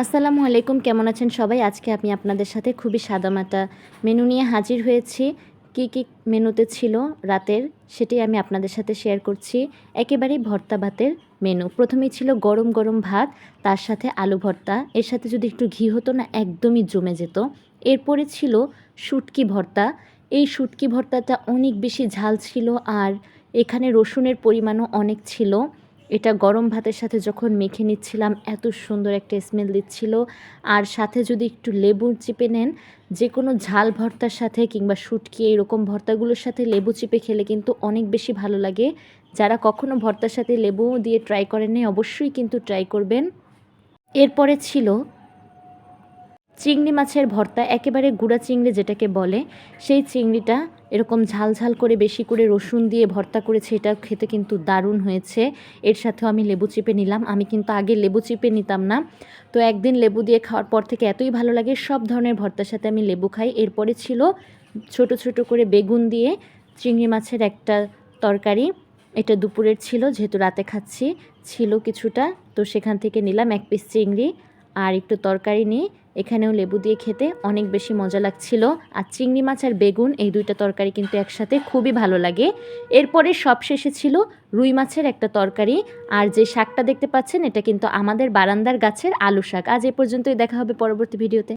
আসসালামু আলাইকুম, কেমন আছেন সবাই? আজকে আমি আপনাদের সাথে খুবই সাদামাটা মেনু নিয়ে হাজির হয়েছি। কি কি মেনুতে ছিল রাতের সেটাই আমি আপনাদের সাথে শেয়ার করছি। একেবারেই ভর্তা ভাতের মেনু। প্রথমেই ছিল গরম গরম ভাত, তার সাথে আলু ভর্তা। এর সাথে যদি একটু ঘি হতো না, একদমই জমে যেত। এরপরে ছিল শুটকি ভর্তা। এই শুটকি ভর্তাটা অনেক বেশি ঝাল ছিল, আর এখানে রসুনের পরিমাণও অনেক ছিল। এটা গরম ভাতের সাথে যখন মেখে নিচ্ছিলাম, এত সুন্দর একটা স্মেল দিচ্ছিল। আর সাথে যদি একটু লেবু চিপে নেন, যে কোনো ঝাল ভর্তার সাথে কিংবা শুটকি এরকম ভর্তাগুলোর সাথে লেবু চিপে খেলে কিন্তু অনেক বেশি ভালো লাগে। যারা কখনো ভর্তার সাথে লেবু দিয়ে ট্রাই করেননি, অবশ্যই কিন্তু ট্রাই করবেন। এরপরে ছিল চিংড়ি মাছের ভর্তা, একেবারে গুঁড়া চিংড়ি যেটাকে বলে, সেই চিংড়িটা এরকম ঝাল ঝাল করে বেশি করে রসুন দিয়ে ভর্তা করেছে। এটা খেতে কিন্তু দারুণ হয়েছে। এর সাথেও আমি লেবু চিপে নিলাম। আমি কিন্তু আগে লেবু চিপে নিতাম না, তো একদিন লেবু দিয়ে খাওয়ার পর থেকে এতই ভালো লাগে, সব ধরনের ভর্তার সাথে আমি লেবু খাই। এরপরে ছিল ছোট ছোট করে বেগুন দিয়ে চিংড়ি মাছের একটা তরকারি। এটা দুপুরের ছিল, যেহেতু রাতে খাচ্ছি, ছিল কিছুটা, তো সেখান থেকে নিলাম এক পিস চিংড়ি আর একটু তরকারি নিয়ে। এখানেও লেবু দিয়ে খেতে অনেক বেশি মজা লাগছিল। আর চিংড়ি মাছ আর বেগুন এই দুইটা তরকারি কিন্তু একসাথে খুবই ভালো লাগে। এরপরে সবশেষে ছিল রুই মাছের একটা তরকারি। আর যে শাকটা দেখতে পাচ্ছেন, এটা কিন্তু আমাদের বারান্দার গাছের আলু শাক। আজ এ পর্যন্তই, দেখা হবে পরবর্তী ভিডিওতে।